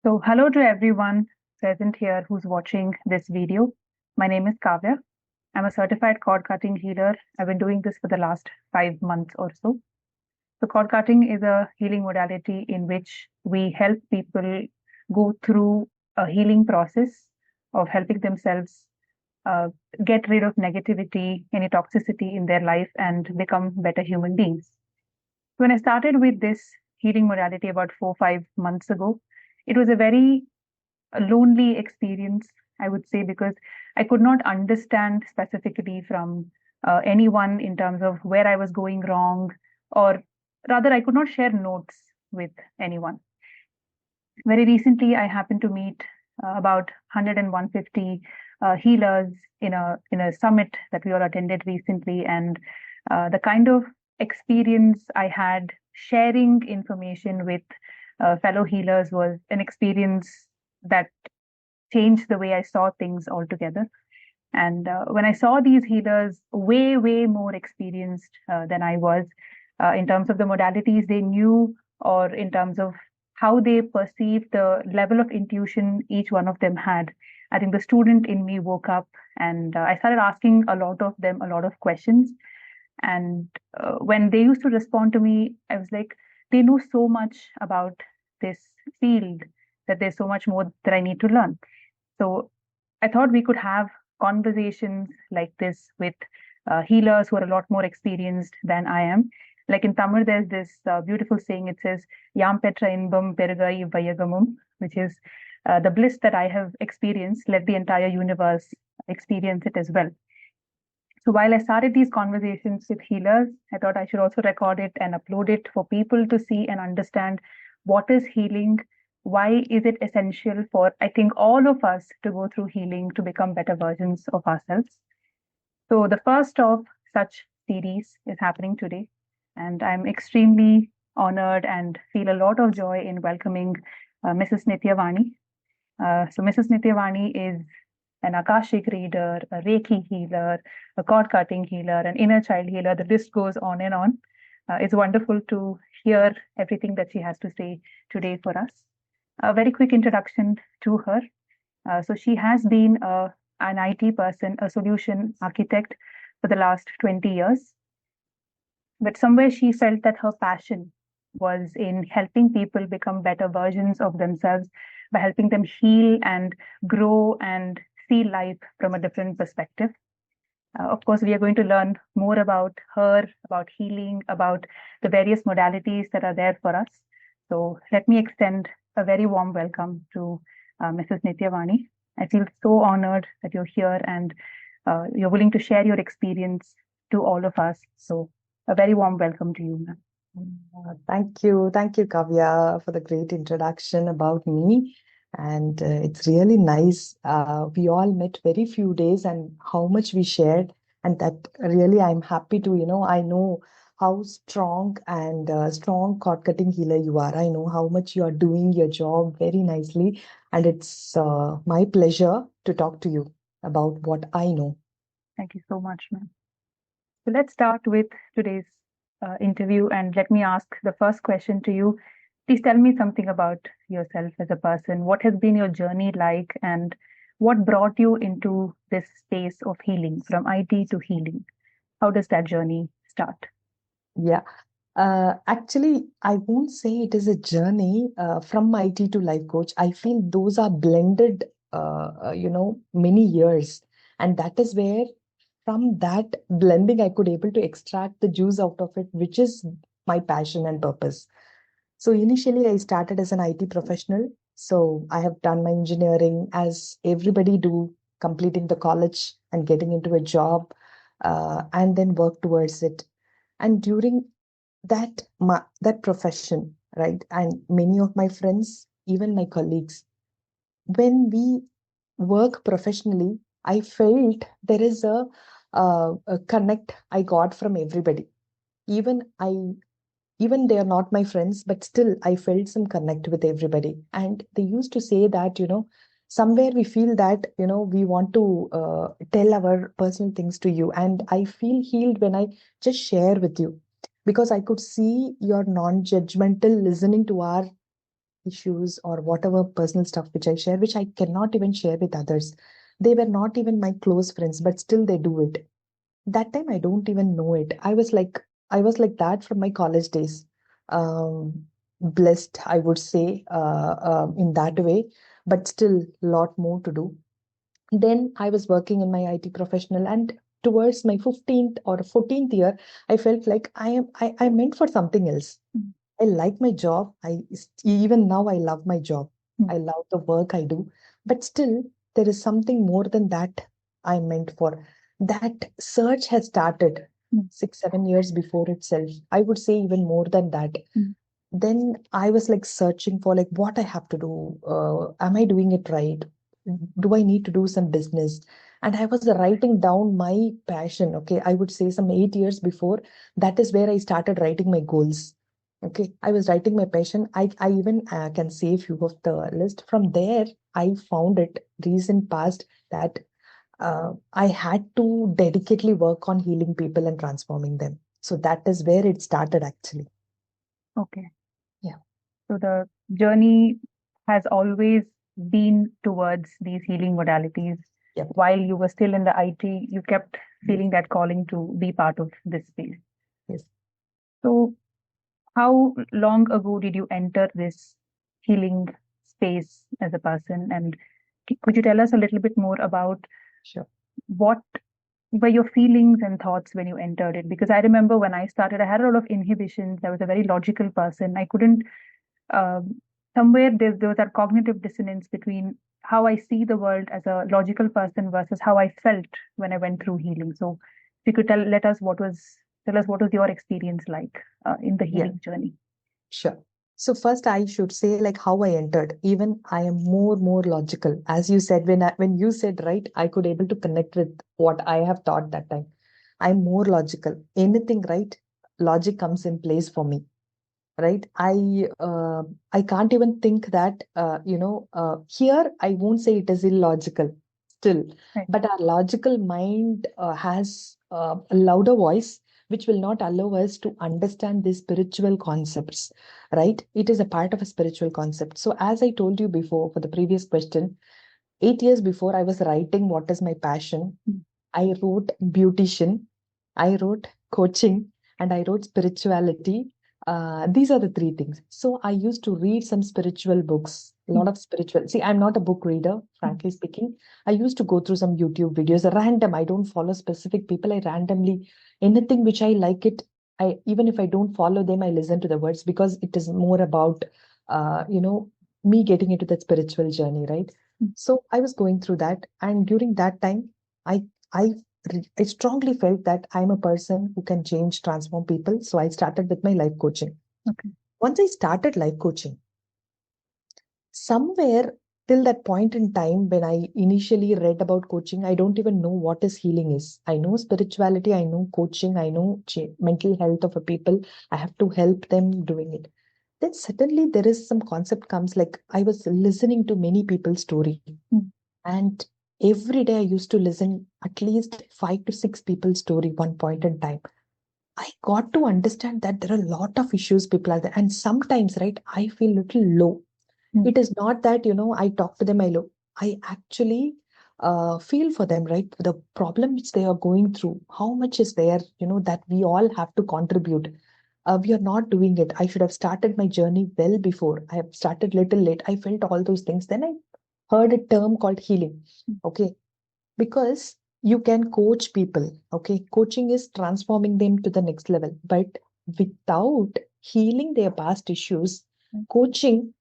So, hello to everyone present here who's watching this video. My name is Kavya. I'm a certified cord cutting healer. I've been doing this for the last 5 months or so. So, cord cutting is a healing modality in which we help people go through a healing process of helping themselves uh, get rid of negativity, any toxicity in their life, and become better human beings. When I started with this healing modality about 4, 5 months ago, it was a lonely experience, I would say, because I could not understand specifically from anyone in terms of where I was going wrong, or rather, I could not share notes with anyone. Very recently, I happened to meet about 100 and 150 healers in a summit that we all attended recently, and the kind of experience I had sharing information with fellow healers was an experience that changed the way I saw things altogether. And when I saw these healers, way more experienced than I was in terms of the modalities they knew, or in terms of how they perceived the level of intuition each one of them had, I think the student in me woke up, and I started asking a lot of them a lot of questions. And when they used to respond to me, I was like, they know so much about this field that there's so much more that I need to learn. So I thought we could have conversations like this with healers who are a lot more experienced than I am. Like in Tamil, there's this beautiful saying. It says, "Yam petra inbam perugai vayagamum," which is the bliss that I have experienced. Let the entire universe experience it as well. So while I started these conversations with healers, I thought I should also record it and upload it for people to see and understand what is healing. Why is it essential for, I think, all of us to go through healing to become better versions of ourselves? So the first of such series is happening today, and I'm extremely honored and feel a lot of joy in welcoming Mrs. Nithiavani. So Mrs. Nithiavani is an Akashic reader, a Reiki healer, a cord cutting healer, an inner child healer. The list goes on and on. It's wonderful to hear everything that she has to say today for us. A very quick introduction to her. So she has been an IT person, a solution architect for the last 20 years. But somewhere she felt that her passion was in helping people become better versions of themselves by helping them heal and grow and see life from a different perspective. Of course, we are going to learn more about her, about healing, about the various modalities that are there for us. So let me extend a very warm welcome to Mrs. Nithiavani. I feel so honored that you're here and you're willing to share your experience to all of us. So a very warm welcome to you, ma'am. Thank you. Thank you, Kavya, for the great introduction about me. And it's really nice. We all met very few days and how much we shared. And that really, I'm happy to, I know how strong and strong cord cutting healer you are. I know how much you are doing your job very nicely. And it's my pleasure to talk to you about what I know. Thank you so much, ma'am. So let's start with today's interview, and let me ask the first question to you. Please tell me something about yourself as a person. What has been your journey like, and what brought you into this space of healing, from IT to healing? How does that journey start? Yeah. Actually, I won't say it is a journey from IT to life coach. I feel those are blended, many years. And that is where, from that blending, I could able to extract the juice out of it, which is my passion and purpose. So initially, I started as an IT professional. So I have done my engineering as everybody do, completing the college and getting into a job, and then work towards it. And during that profession, right, and many of my friends, even my colleagues, when we work professionally, I felt there is a connect I got from everybody. Even I even they are not my friends, but still I felt some connect with everybody. And they used to say that, somewhere we feel that, we want to tell our personal things to you. And I feel healed when I just share with you, because I could see your non-judgmental listening to our issues or whatever personal stuff which I share, which I cannot even share with others. They were not even my close friends, but still they do it. That time I don't even know it. I was like that from my college days. Blessed, I would say, in that way, but still lot more to do. Then I was working in my IT professional, and towards my 15th or 14th year, I felt like I meant for something else. Mm. I like my job. Even now I love my job. Mm. I love the work I do, but still there is something more than that I meant for. That search has started Mm. 6, 7 years before itself. I would say even more than that. Mm. Then I was like searching for like what I have to do. Am I doing it right? Do I need to do some business? And I was writing down my passion. Okay, I would say some 8 years before. That is where I started writing my goals. Okay, I was writing my passion. I even can say a few of the list. From there, I found it recent past that I had to dedicatedly work on healing people and transforming them. So that is where it started actually. Okay. Yeah. So the journey has always been towards these healing modalities. Yep. While you were still in the IT, you kept Yes. feeling that calling to be part of this space. Yes. So, how long ago did you enter this healing space as a person? And could you tell us a little bit more about Sure. what were your feelings and thoughts when you entered it? Because I remember when I started, I had a lot of inhibitions. I was a very logical person. I couldn't, um, somewhere there was that cognitive dissonance between how I see the world as a logical person versus how I felt when I went through healing. So if you could tell us what was your experience like in the Yeah. healing journey. Sure. So first I should say like how I entered. Even I am more logical. As you said, when you said right, I could able to connect with what I have thought that time. I'm more logical. Anything right, logic comes in place for me. Right? I can't even think that here I won't say it is illogical still, Right. but our logical mind has a louder voice which will not allow us to understand these spiritual concepts, right? It is a part of a spiritual concept. So as I told you before for the previous question, 8 years before I was writing what is my passion, Mm. I wrote beautician, I wrote coaching, and I wrote spirituality. These are the three things. So I used to read some spiritual books, a Mm. lot of spiritual. See, I'm not a book reader, Mm. frankly speaking. I used to go through some YouTube videos, random. I don't follow specific people. I randomly, anything which I like it, even if I don't follow them, I listen to the words because it is more about, uh, you know, me getting into that spiritual journey, right? Mm. So I was going through that, and during that time, I I I strongly felt that I'm a person who can change, transform people. So I started with my life coaching. Okay. Once I started life coaching, somewhere till that point in time when I initially read about coaching, I don't even know what is healing is. I know spirituality, I know coaching, I know mental health of a people. I have to help them doing it. Then suddenly there is some concept comes like I was listening to many people's story. Mm. And every day I used to listen at least 5 to 6 people's story one point in time. I got to understand that there are a lot of issues people are there. And sometimes, right, I feel little low. Mm. It is not that, I talk to them, I low. I actually feel for them, right? The problem which they are going through, how much is there, that we all have to contribute. We are not doing it. I should have started my journey well before. I have started little late. I felt all those things. Then I heard a term called healing. Mm. Okay. Because you can coach people. Okay. Coaching is transforming them to the next level. But without healing their past issues, Mm. coaching,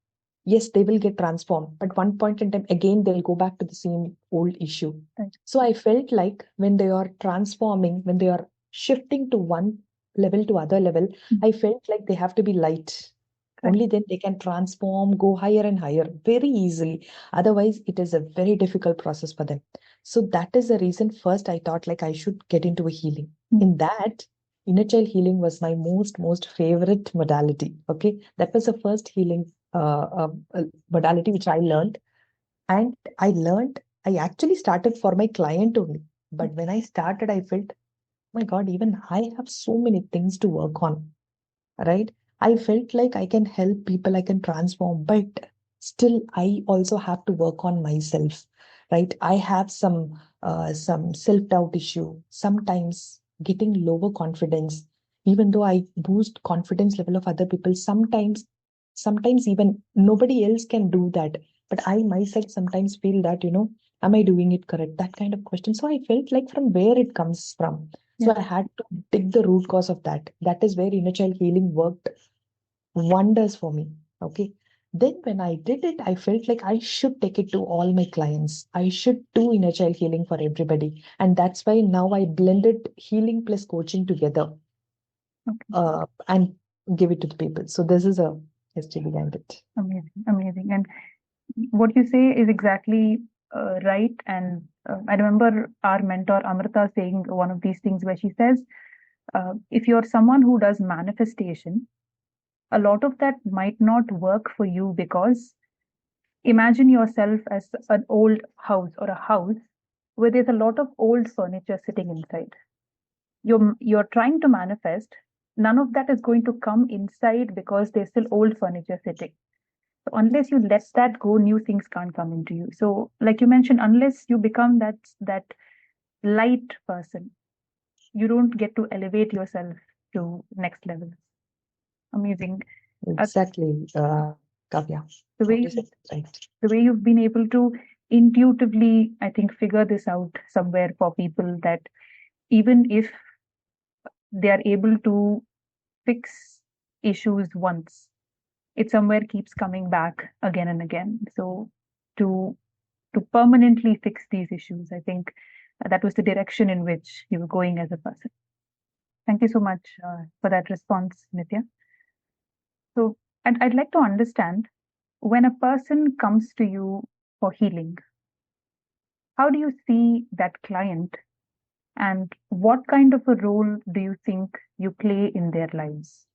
yes, they will get transformed. But one point in time, again, they'll go back to the same old issue. Right. So I felt like when they are transforming, when they are shifting to one level to other level, Mm. I felt like they have to be light. Right. Only then they can transform, go higher and higher very easily. Otherwise, it is a very difficult process for them. So that is the reason first I thought like I should get into a healing. Mm. In that, inner child healing was my most favorite modality. Okay, that was the first healing modality which I learned. And I actually started for my client only. But when I started, I felt, my God, even I have so many things to work on, right? I felt like I can help people, I can transform, but still I also have to work on myself, right? I have some self-doubt issue, sometimes getting lower confidence, even though I boost confidence level of other people, sometimes even nobody else can do that. But I myself sometimes feel that, am I doing it correct? That kind of question. So I felt like from where it comes from. So Yeah. I had to dig the root cause of that. That is where inner child healing worked wonders for me. Okay. Then when I did it, I felt like I should take it to all my clients. I should do inner child healing for everybody. And that's why now I blended healing plus coaching together Okay. and give it to the people. So this is a history behind it. Amazing. Amazing. And what you say is exactly right. And I remember our mentor Amrita saying one of these things where she says, if you're someone who does manifestation, a lot of that might not work for you because imagine yourself as an old house or a house where there's a lot of old furniture sitting inside. You're trying to manifest, none of that is going to come inside because there's still old furniture sitting. So unless you let that go, new things can't come into you. So like you mentioned, unless you become that light person, you don't get to elevate yourself to next level. Amazing. uh, Exactly, Kavya. the way What you you said is right. the way you've been able to intuitively, I think, figure this out somewhere for people, that even if they are able to fix issues once, it somewhere keeps coming back again and again. So to to permanently fix these issues, I think that was the direction in which you were going as a person. Thank you so much for that response, Nitya. So, and I'd like to understand, when a person comes to you for healing, how do you see that client, and what kind of a role do you think you play in their lives,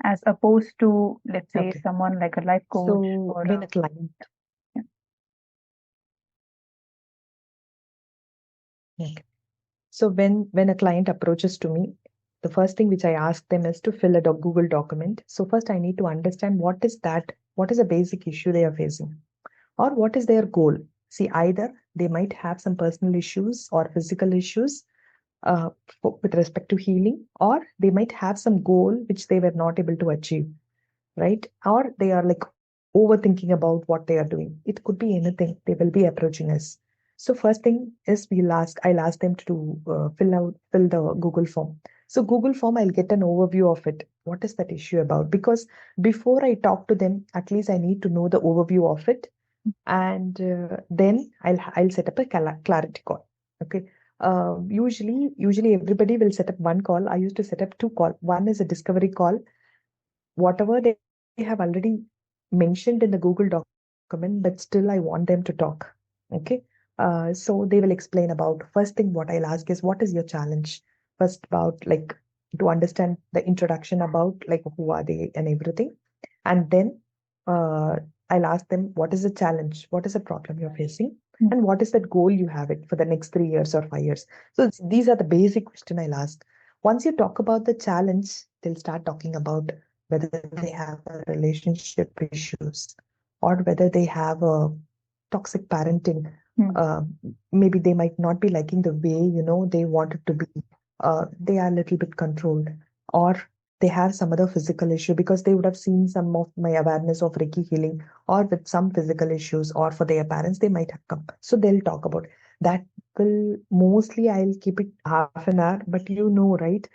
as opposed to, let's say, Okay. someone like a life coach So or when a, a client, yeah. okay. So when a client approaches to me, the first thing which I ask them is to fill a Google document. So first I need to understand what is a basic issue they are facing, or what is their goal. See, either they might have some personal issues or physical issues uh, with respect to healing, or they might have some goal which they were not able to achieve, right? Or they are like overthinking about what they are doing. It could be anything. They will be approaching us. So first thing is I'll ask them to fill the Google form. So Google form, I'll get an overview of it. What is that issue about? Because before I talk to them, at least I need to know the overview of it, and then I'll set up a clarity call. Okay. Usually everybody will set up one call. I used to set up two call. One is a discovery call, whatever they have already mentioned in the Google document, but still I want them to talk. Okay. So they will explain about, first thing what I'll ask is, what is your challenge? First, about like to understand the introduction about like who are they and everything. And then uh, I'll ask them, what is the challenge? What is the problem you're facing? Mm. And what is that goal you have it for the next 3 years or 5 years? So these are the basic question I'll ask. Once you talk about the challenge, they'll start talking about whether they have a relationship issues, or whether they have a toxic parenting. Mm. Uh, Maybe they might not be liking the way, they want it to be. They are a little bit controlled, or they have some other physical issue because they would have seen some of my awareness of Reiki healing, or with some physical issues, or for their parents, they might have come. So they'll talk about that. Will mostly I'll keep it half an hour, but right?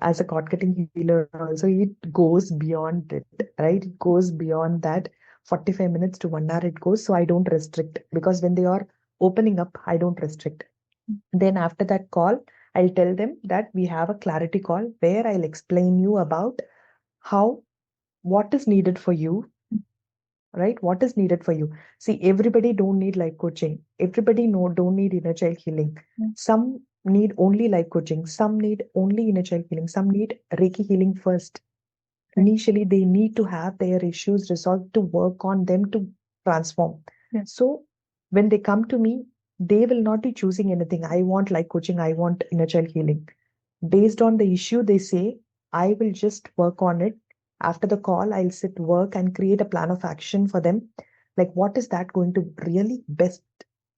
As a cord cutting healer, also it goes beyond it, right? It goes beyond that. 45 minutes to 1 hour it goes. So I don't restrict, because when they are opening up, I don't restrict. Then after that call, I'll tell them that we have a clarity call where I'll explain you about how, what is needed for you, right? What is needed for you? See, everybody don't need life coaching. Everybody don't need inner child healing. Mm. Some need only life coaching. Some need only inner child healing. Some need Reiki healing first. Right. Initially, they need to have their issues resolved to work on them to transform. Yeah. So when they come to me, they will not be choosing anything. I want life coaching. I want inner child healing. Based on the issue, they say, I will just work on it. After the call, I'll sit, work, and create a plan of action for them. Like, what is that going to really best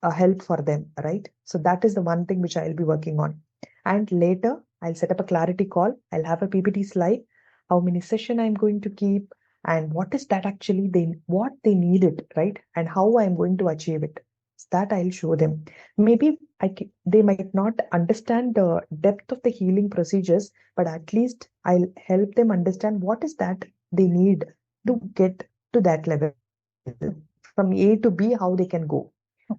help for them, right? So that is the one thing which I'll be working on. And later, I'll set up a clarity call. I'll have a PPT slide, how many session I'm going to keep, and what is that actually what they needed, right? And how I'm going to achieve it. That I'll show them. Maybe they might not understand the depth of the healing procedures, but at least I'll help them understand what is that they need to get to that level. From A to B, how they can go,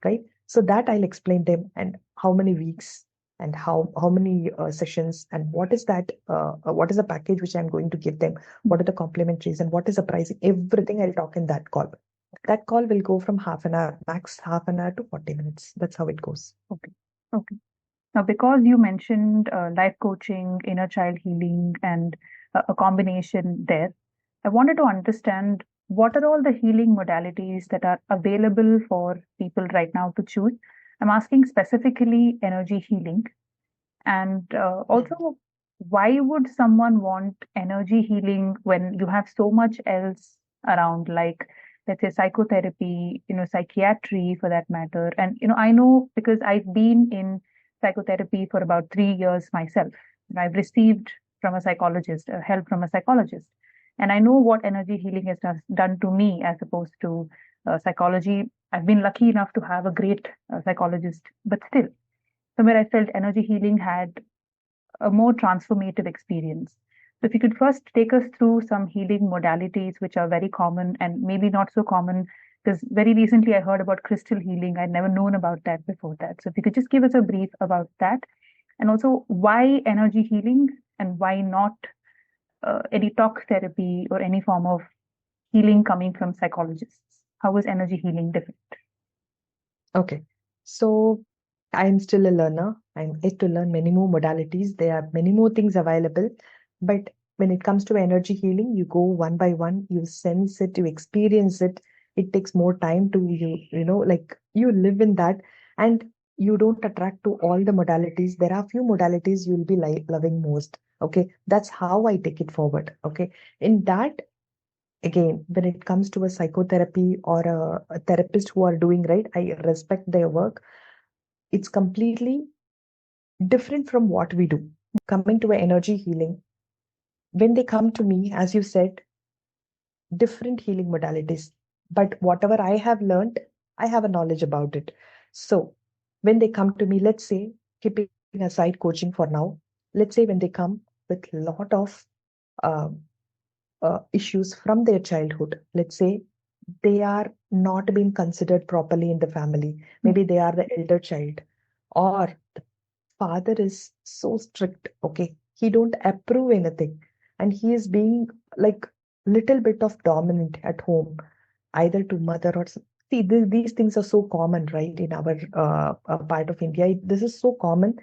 right? So that I'll explain them, and how many weeks, and how many sessions, and what is the package which I'm going to give them, what are the complementaries, and what is the pricing. Everything I'll talk in that call. That call will go from half an hour, max half an hour to 40 minutes. That's how it goes. Okay. Okay. Now, because you mentioned life coaching, inner child healing, and a combination there, I wanted to understand what are all the healing modalities that are available for people right now to choose. I'm asking specifically energy healing. And also, why would someone want energy healing when you have so much else around, like, let's say, psychotherapy, psychiatry for that matter? And, I know because I've been in psychotherapy for about 3 years myself. And I've received from a psychologist, help from a psychologist. And I know what energy healing has done to me as opposed to psychology. I've been lucky enough to have a great psychologist, but still, somewhere I felt energy healing had a more transformative experience. So, if you could first take us through some healing modalities which are very common and maybe not so common, because very recently I heard about crystal healing. I'd never known about that before that. So, if you could just give us a brief about that, and also why energy healing and why not any talk therapy or any form of healing coming from psychologists. How is energy healing different? Okay. So I'm still a learner. I'm yet to learn many more modalities. There are many more things available. But when it comes to energy healing, you go one by one, you sense it, you experience it. It takes more time to like you live in that, and you don't attract to all the modalities. There are few modalities you'll be loving most. Okay. That's how I take it forward. Okay. In that, again, when it comes to a psychotherapy or a therapist who are doing right, I respect their work. It's completely different from what we do. Coming to energy healing, when they come to me, as you said, different healing modalities. But whatever I have learned, I have a knowledge about it. So when they come to me, let's say, keeping aside coaching for now, let's say when they come with a lot of uh, issues from their childhood. Let's say they are not being considered properly in the family. Maybe they are the elder child, or the father is so strict. Okay, he don't approve anything, and he is being like little bit of dominant at home, either to mother or see. These things are so common, right, in our part of India. This is so common,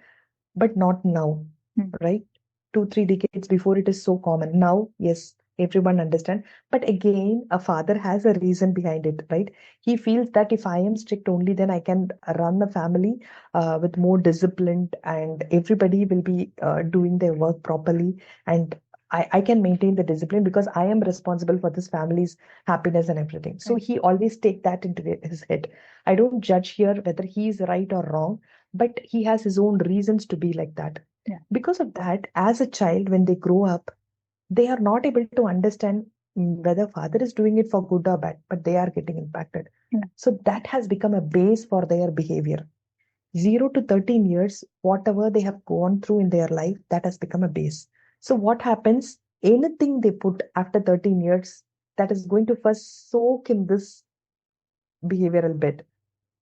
but not now, Mm. right? 2 3 decades before, it is so common. Now, yes, everyone understand, but again, a father has a reason behind it, right? He feels that if I am strict only, then I can run the family with more discipline, and everybody will be doing their work properly, and I can maintain the discipline because I am responsible for this family's happiness and everything. So Right. he always take that into his head. I don't judge here whether he is right or wrong, but he has his own reasons to be like that. Yeah. Because of that, as a child, when they grow up, they are not able to understand whether father is doing it for good or bad, but they are getting impacted. Yeah. So that has become a base for their behavior. 0 to 13 years, whatever they have gone through in their life, that has become a base. So what happens? Anything they put after 13 years, that is going to first soak in this behavioral bed,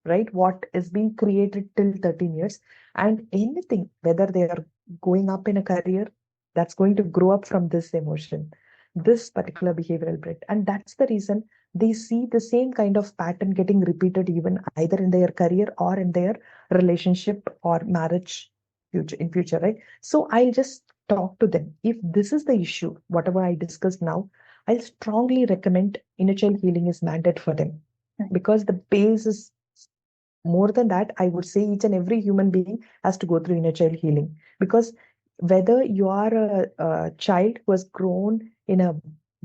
right? What is being created till 13 years, and anything, whether they are going up in a career, that's going to grow up from this emotion, this particular behavioral trait. And that's the reason they see the same kind of pattern getting repeated, even either in their career or in their relationship or marriage future, right? So I'll just talk to them. If this is the issue, whatever I discussed now, I'll strongly recommend inner child healing is mandate for them, Right. because the base is more than that. I would say each and every human being has to go through inner child healing, because whether you are a child who has grown in a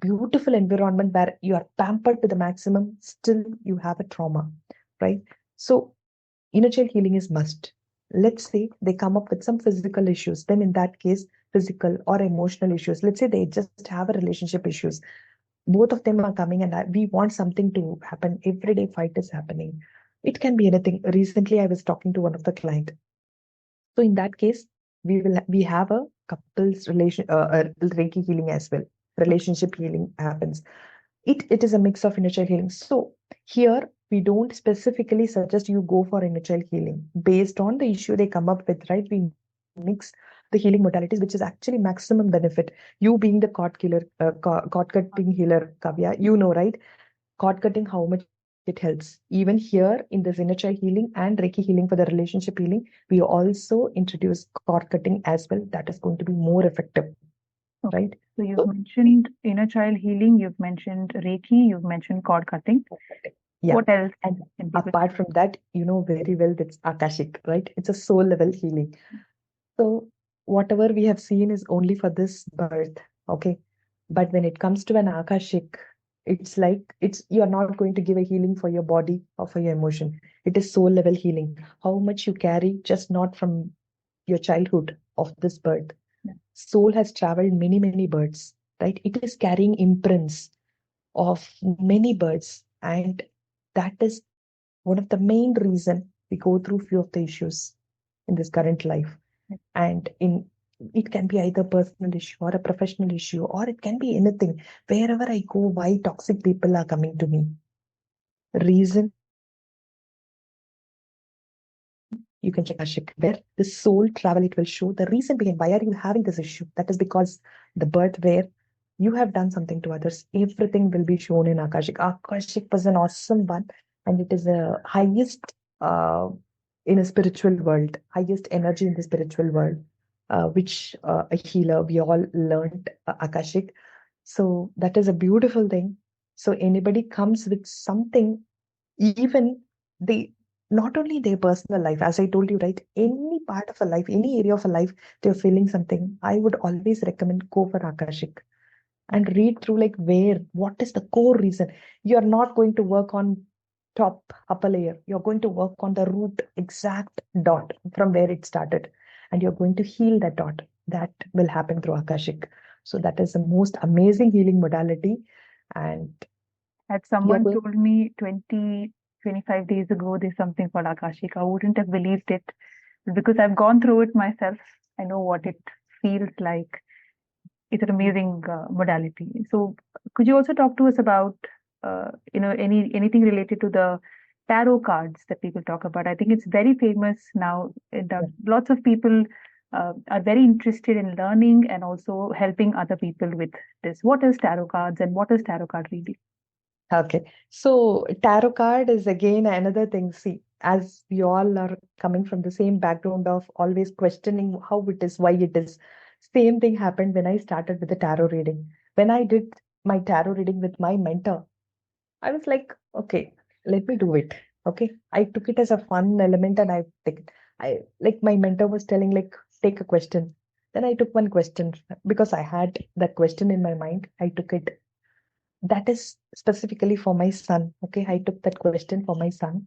beautiful environment where you are pampered to the maximum, still you have a trauma, right? So inner child healing is must. Let's say they come up with some physical issues, then in that case, physical or emotional issues. Let's say they just have a relationship issues. Both of them are coming, and we want something to happen. Everyday fight is happening. It can be anything. Recently, I was talking to one of the client. So in that case, we have a couples relation Reiki healing as well. Relationship healing happens. It is a mix of inner child healing. So here we don't specifically suggest you go for inner child healing based on the issue they come up with, right? We mix the healing modalities, which is actually maximum benefit. You being the cord cutting healer, Kavya, you know, right? Cord cutting, how much it helps. Even here in this inner child healing and Reiki healing for the relationship healing, we also introduce cord cutting as well. That is going to be more effective, Okay. right? So you've So, mentioned inner child healing, you've mentioned Reiki, you've mentioned cord cutting. yeah. What else And can people apart from that, you know very well that's Akashic, right? It's a soul level healing. So whatever we have seen is only for this birth, okay? But when it comes to an Akashic, it's like you're not going to give a healing for your body or for your emotion. It is soul level healing. How much you carry, just not from your childhood of this birth. Yeah. Soul has traveled many, many births, right? It is carrying imprints of many births, and that is one of the main reason we go through few of the issues in this current life. And in it can be either personal issue or a professional issue, or it can be anything. Wherever I go, why toxic people are coming to me? Reason, you can check Ashik, where the soul travel, it will show the reason behind why are you having this issue. That is because the birth where you have done something to others, everything will be shown in Akashic. Akashic was an awesome one, and it is the highest in a spiritual world, highest energy in the spiritual world, which a healer, we all learned Akashic. So that is a beautiful thing. So anybody comes with something, even they, not only their personal life, as I told you, right? Any part of a life, any area of a life, they're feeling something. I would always recommend go for Akashic and read through like what is the core reason. You're not going to work on top upper layer. You're going to work on the root exact dot from where it started, and you're going to heal that dot. That will happen through Akashic. So that is the most amazing healing modality, and Had you're someone going. told me 20, 25 days ago there's something called Akashic, I wouldn't have believed it because I've gone through it myself. I know what it feels like. It's an amazing modality. So, could you also talk to us about, anything related to the tarot cards that people talk about? I think it's very famous now. Lots of people are very interested in learning and also helping other people with this. What is tarot cards and what is tarot card reading? Okay. So tarot card is again another thing. See, as we all are coming from the same background of always questioning how it is, why it is. Same thing happened when I started with the tarot reading. When I did my tarot reading with my mentor, I was like, okay, let me do it. Okay. I took it as a fun element and I take it. I like my mentor was telling like take a question. Then I took one question because I had that question in my mind. I took it, that is specifically for my son. Okay, I took that question for my son,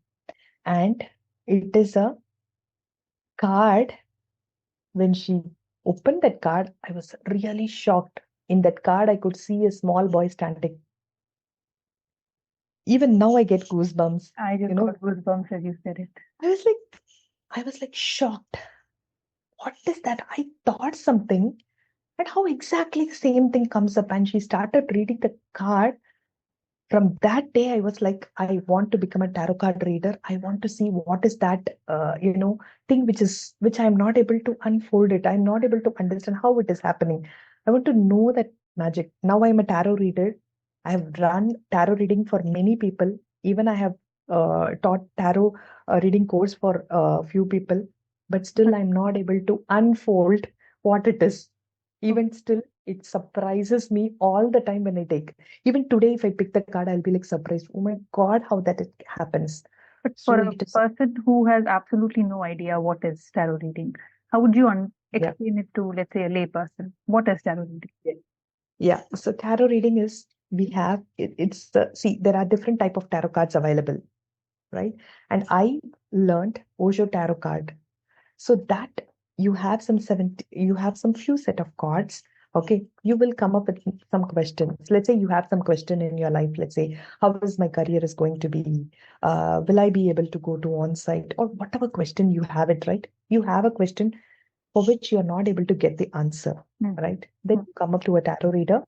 and it is a card. When she opened that card, I was really shocked. In that card, I could see a small boy standing. Even now, I get goosebumps. I You just know, got goosebumps as you said it. I was like, shocked. What is that? I thought something, and how exactly the same thing comes up. And she started reading the card. From that day, I was like, I want to become a tarot card reader. I want to see what is that, thing which I'm not able to unfold it. I'm not able to understand how it is happening. I want to know that magic. Now I'm a tarot reader. I have run tarot reading for many people. Even I have taught tarot reading course for a few people, but still I'm not able to unfold what it is. Even still, it surprises me all the time when I take. Even today, if I pick the card, I'll be like surprised. Oh my God, how that it happens. But for So a it is, person who has absolutely no idea what is tarot reading, how would you explain it to, let's say, a layperson. What is tarot reading? Yeah. Yeah. So tarot reading is we have it's see there are different type of tarot cards available, right? And I learned Osho tarot card. So that you have some few set of cards. Okay, you will come up with some questions. Let's say you have some question in your life. Let's say, how is my career is going to be? Will I be able to go to on-site? Or whatever question you have it, right? You have a question for which you're not able to get the answer, Mm. right? Then you come up to a tarot reader.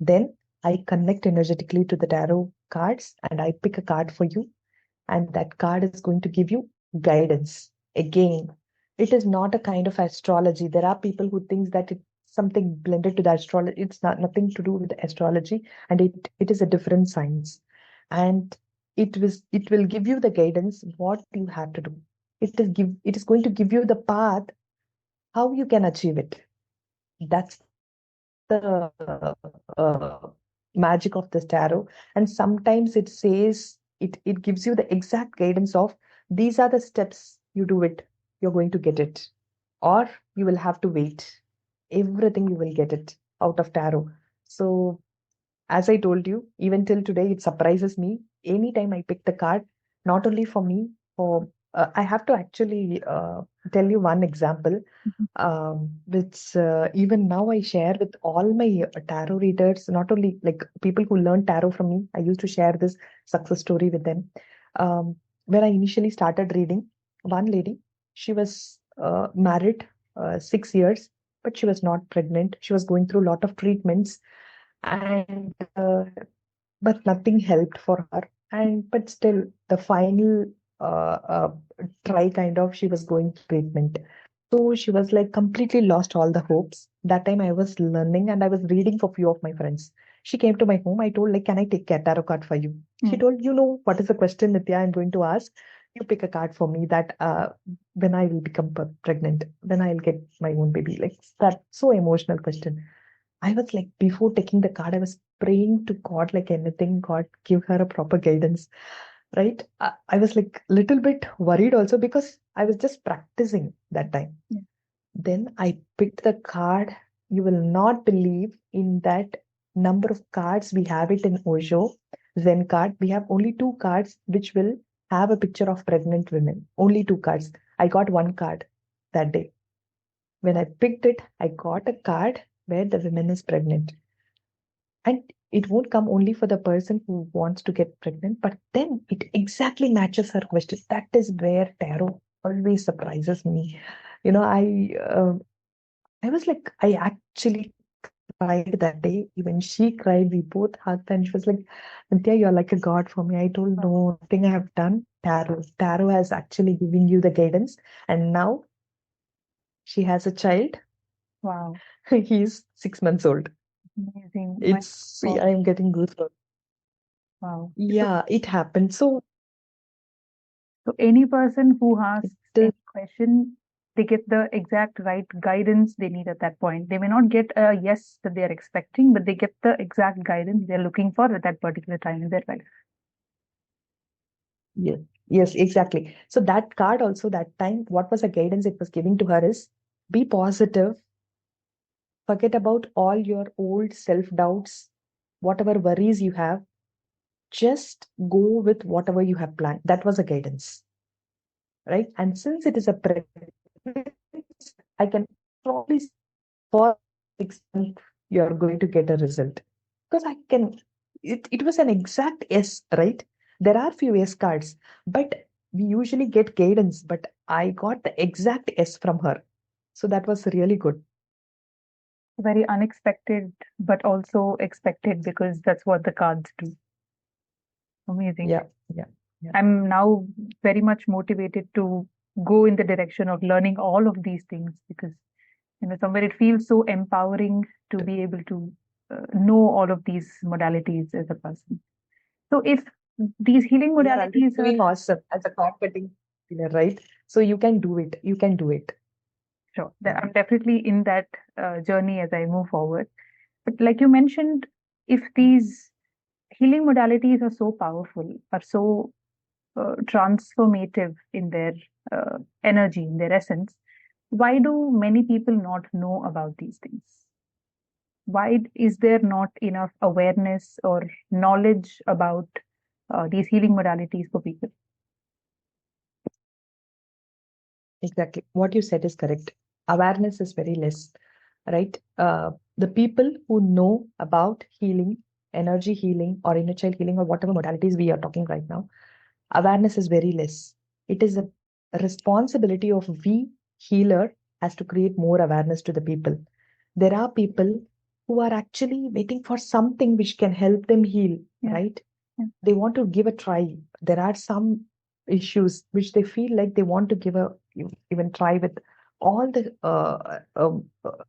Then I connect energetically to the tarot cards and I pick a card for you. And that card is going to give you guidance. Again, it is not a kind of astrology. There are people who think that it's something blended to the astrology. It's not nothing to do with the astrology, and it is a different science. And it will give you the guidance what you have to do. It is going to give you the path how you can achieve it. That's the magic of this tarot. And sometimes it says it gives you the exact guidance of these are the steps you do it, you're going to get it. Or you will have to wait. Everything you will get it out of tarot. So as I told you, even till today, it surprises me. Anytime I pick the card, not only for me, for I have to actually tell you one example, Mhm. which even now I share with all my tarot readers, not only like people who learn tarot from me. I used to share this success story with them. Um, when I initially started reading, one lady, she was married 6 years, but she was not pregnant. She was going through a lot of treatments and but nothing helped for her, and but still the final uh, uh, try kind of she was going through treatment, so she was like completely lost all the hopes. That time I was learning and I was reading for few of my friends. She came to my home. I told like, can I take a tarot card for you? She Mm. told, you know what is the question, Nitya, I'm going to ask. You pick a card for me that when I will become pregnant, when I'll get my own baby. Like that, so emotional question. I was like, before taking the card, I was praying to God like anything, God, give her a proper guidance, right? I was like little bit worried also because I was just practicing that time. Yeah. Then I picked the card. You will not believe in that number of cards we have it in Osho Zen card. We have only two cards which will have a picture of pregnant women. Only two cards. I got one card that day. When I picked it, I got a card where the woman is pregnant. And it won't come only for the person who wants to get pregnant, but then it exactly matches her question. That is where tarot always surprises me. You know, I was like, I actually cried that day. Even she cried. We both hugged, and she was like, "Nitya, you're like a god for me." I told, no, nothing I have done. Tarot has actually given you the guidance, and now she has a child. Wow. He's 6 months old. Amazing. My It's God. I'm getting goosebumps. Wow. Yeah, it happened. So So any person who it asks is, any question, they get the exact right guidance they need at that point. They may not get a yes that they are expecting, but they get the exact guidance they're looking for at that particular time in their life. yes, yes, exactly. So that card also that time, what was the guidance it was giving to her is be positive, forget about all your old self-doubts, whatever worries you have, just go with whatever you have planned. That was a guidance, right? And since it is a pregnancy, I can probably for 6 months you're going to get a result. Because I can, it was an exact yes, right? There are few yes cards, but we usually get guidance, but I got the exact yes from her. So that was really good. Very unexpected, but also expected because that's what the cards do. Amazing. Yeah, yeah, yeah. I'm now very much motivated to go in the direction of learning all of these things because, somewhere it feels so empowering to be able to know all of these modalities as a person. So if these healing You're already modalities are doing awesome as a card cutting healer, right? So you can do it. You can do it. sure, Yeah. I'm definitely in that journey as I move forward. But like you mentioned, if these healing modalities are so powerful, are so transformative in their energy, in their essence, why do many people not know about these things? Why is there not enough awareness or knowledge about these healing modalities for people? Exactly. What you said is correct. Awareness is very less, right? The people who know about healing, energy healing, or inner child healing, or whatever modalities we are talking right now, awareness is very less. It is a responsibility of we healer has to create more awareness to the people. There are people who are actually waiting for something which can help them heal, Yeah. right? Yeah. They want to give a try. There are some issues which they feel like they want to give a even try with all the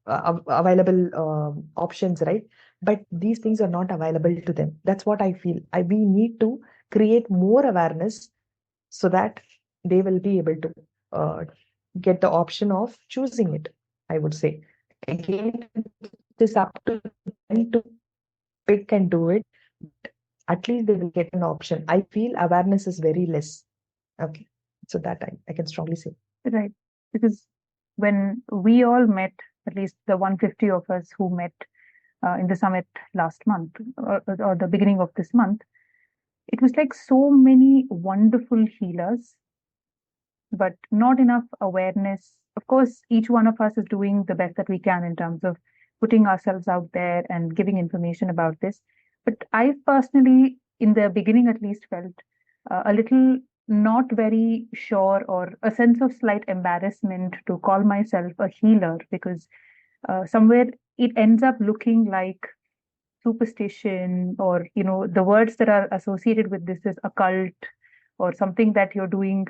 available options, right? But these things are not available to them. That's what I feel. We need to create more awareness so that they will be able to uh, get the option of choosing it, I would say. Again, it is up to them to pick and do it. At least they will get an option. I feel awareness is very less. Okay. So that I can strongly say. Right. Because when we all met, at least the 150 of us who met in the summit last month or the beginning of this month, it was like so many wonderful healers, but not enough awareness. Of course, each one of us is doing the best that we can in terms of putting ourselves out there and giving information about this. But I personally, in the beginning at least, felt a little not very sure or a sense of slight embarrassment to call myself a healer because somewhere it ends up looking like superstition or the words that are associated with this is occult or something that you're doing.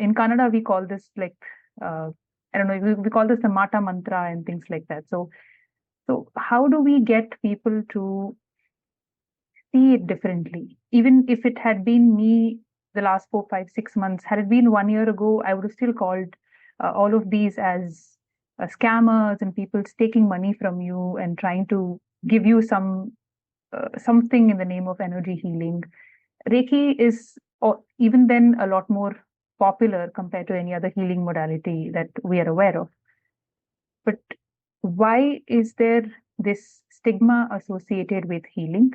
In Kannada we call this like uh, I don't know, we call this the mata mantra and things like that. So how do we get people to see it differently? Even if it had been me the last 4, 5, 6 months, had it been 1 year ago, I would have still called all of these as scammers and people taking money from you and trying to give you something in the name of energy healing. Reiki is, or even then, a lot more popular compared to any other healing modality that we are aware of. But why is there this stigma associated with healing?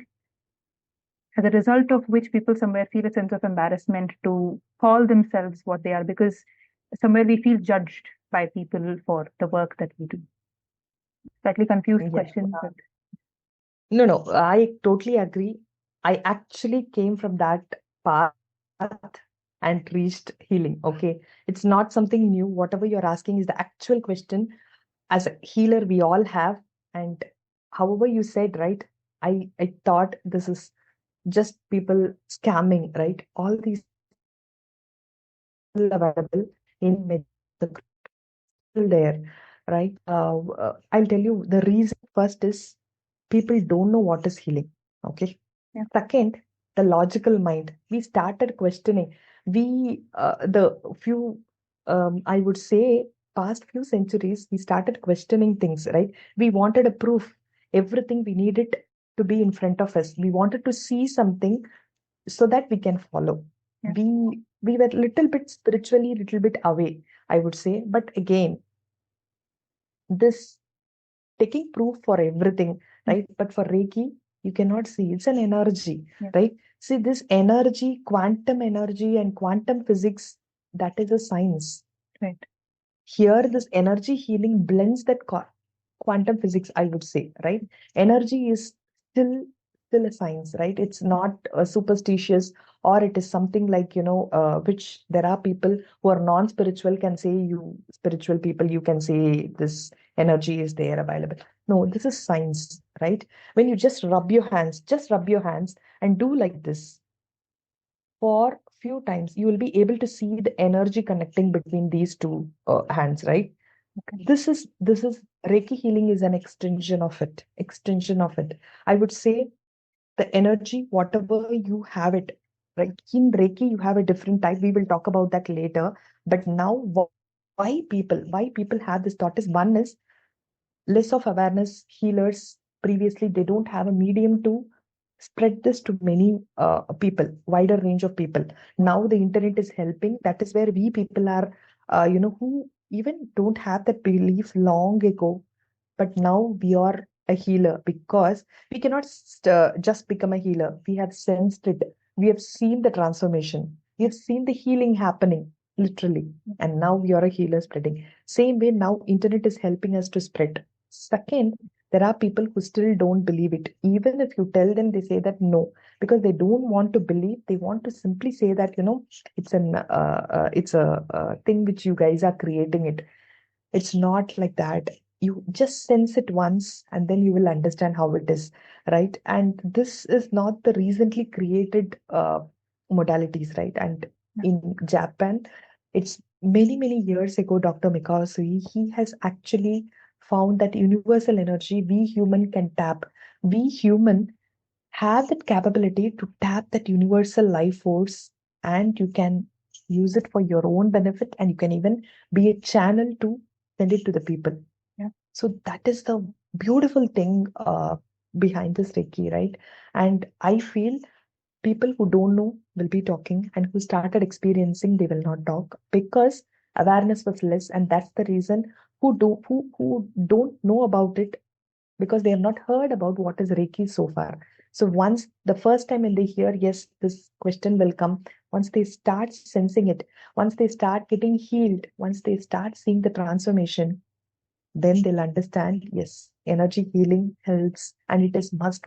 As a result of which people somewhere feel a sense of embarrassment to call themselves what they are, because somewhere we feel judged by people for the work that we do. Slightly confused Yes. question, but No, I totally agree. I actually came from that path and reached healing. Okay. It's not something new. Whatever you're asking is the actual question. As a healer, we all have. And however you said, right? I thought this is just people scamming, right? All these available in the there, right? I'll tell you the reason first is people don't know what is healing. Okay. yeah, Second, the logical mind. We started questioning. The few, I would say, past few centuries, we started questioning things, right? We wanted a proof. Everything we needed to be in front of us. We wanted to see something so that we can follow. yeah, We were little bit spiritually, little bit away, I would say. But again, this taking proof for everything, mm, right? But for Reiki, you cannot see. It's an energy, yeah, right? See, this energy, quantum energy and quantum physics, that is a science. right, Here, this energy healing blends that quantum physics, I would say, right? Energy is still still a science, right? It's not superstitious, or it is something like, which there are people who are non-spiritual can say, you spiritual people, you can say this energy is there available. No, this is science, right? When you just rub your hands and do like this for few times, you will be able to see the energy connecting between these two hands, right? okay, This is Reiki healing is an extension of it. I would say the energy, whatever you have it, right? In Reiki, you have a different type. We will talk about that later. But now, why people have this thought is, one is less of awareness. Healers previously, they don't have a medium to spread this to many people, wider range of people. Now the internet is helping. That is where we people are, who even don't have that belief long ago, but now we are a healer because we cannot just become a healer. We have sensed it. We have seen the transformation. We have seen the healing happening literally. And now we are a healer spreading. Same way now internet is helping us to spread. Second, there are people who still don't believe it. Even if you tell them, they say that no, because they don't want to believe. They want to simply say that, it's a thing which you guys are creating it. It's not like that. You just sense it once and then you will understand how it is, right? And this is not the recently created modalities, right? And in Japan, it's many, many years ago, Dr. Mikao Sui, he has actually found that universal energy we human can tap. We human have that capability to tap that universal life force, and you can use it for your own benefit, and you can even be a channel to send it to the people. Yeah. So that is the beautiful thing behind this Reiki, right? And I feel people who don't know will be talking, and who started experiencing, they will not talk because awareness was less, and that's the reason who don't know about it, because they have not heard about what is Reiki so far. So once the first time when they hear, yes, this question will come, once they start sensing it, once they start getting healed, once they start seeing the transformation, then they'll understand, yes, energy healing helps, and it is must.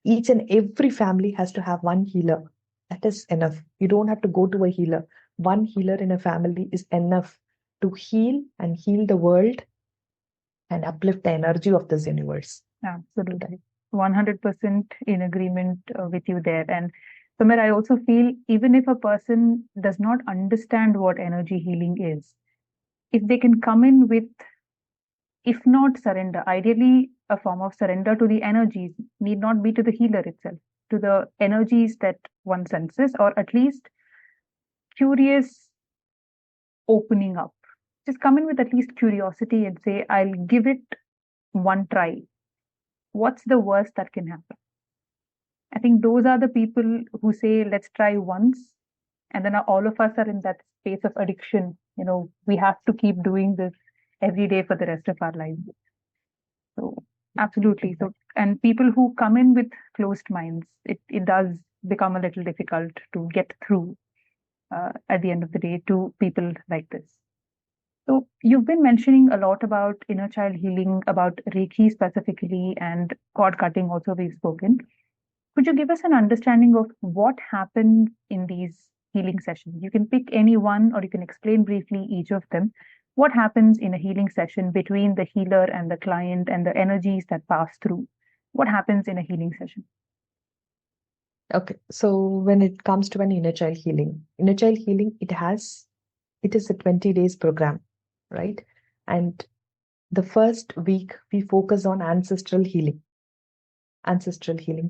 Each and every family has to have one healer. That is enough. You don't have to go to a healer. One healer in a family is enough to heal and heal the world and uplift the energy of this universe. Absolutely. 100% in agreement with you there. And Samir, I also feel even if a person does not understand what energy healing is, if they can come in with, if not surrender, ideally a form of surrender to the energies, need not be to the healer itself, to the energies that one senses, or at least curious opening up. Just come in with at least curiosity and say, I'll give it one try. What's the worst that can happen? I think those are the people who say, let's try once. And then all of us are in that space of addiction. We have to keep doing this every day for the rest of our lives. So, absolutely. So, and people who come in with closed minds, it does become a little difficult to get through at the end of the day to people like this. So, you've been mentioning a lot about inner child healing, about Reiki specifically, and cord cutting also we've spoken. Could you give us an understanding of what happens in these healing sessions? You can pick any one, or you can explain briefly each of them. What happens in a healing session between the healer and the client and the energies that pass through? What happens in a healing session? Okay, so when it comes to an inner child healing, it is a 20 days program, right? And the first week we focus on ancestral healing,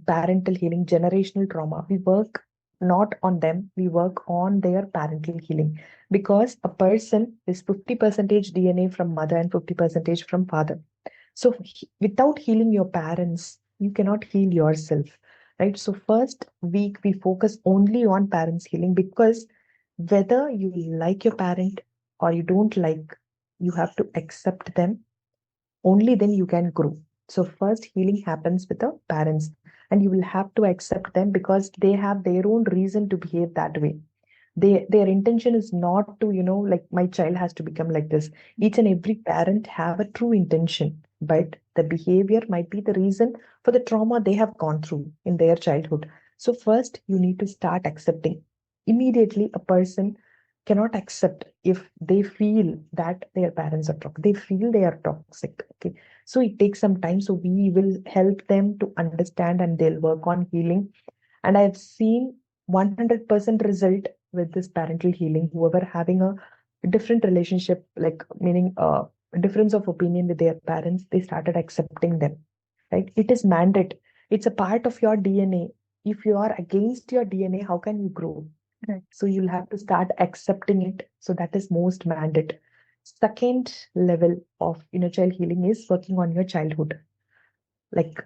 parental healing, generational trauma. We work not on them, we work on their parental healing, because a person is 50 percentage DNA from mother and 50 percentage from father. So without healing your parents, you cannot heal yourself, right? So first week we focus only on parents healing, because whether you like your parent or you don't like, you have to accept them. Only then you can grow. So first healing happens with the parents, and you will have to accept them because they have their own reason to behave that way. Their intention is not to, like, my child has to become like this. Each and every parent have a true intention, but the behavior might be the reason for the trauma they have gone through in their childhood. So first you need to start accepting. Immediately a person cannot accept if they feel that their parents are toxic. They feel they are toxic. Okay. So it takes some time. So we will help them to understand, and they'll work on healing. And I've seen 100% result with this parental healing. Whoever having a different relationship, like meaning a difference of opinion with their parents, they started accepting them. Right? It is mandate. It's a part of your DNA. If you are against your DNA, how can you grow? Right. So you'll have to start accepting it. So that is most mandate. Second level of inner child healing is working on your childhood. Like,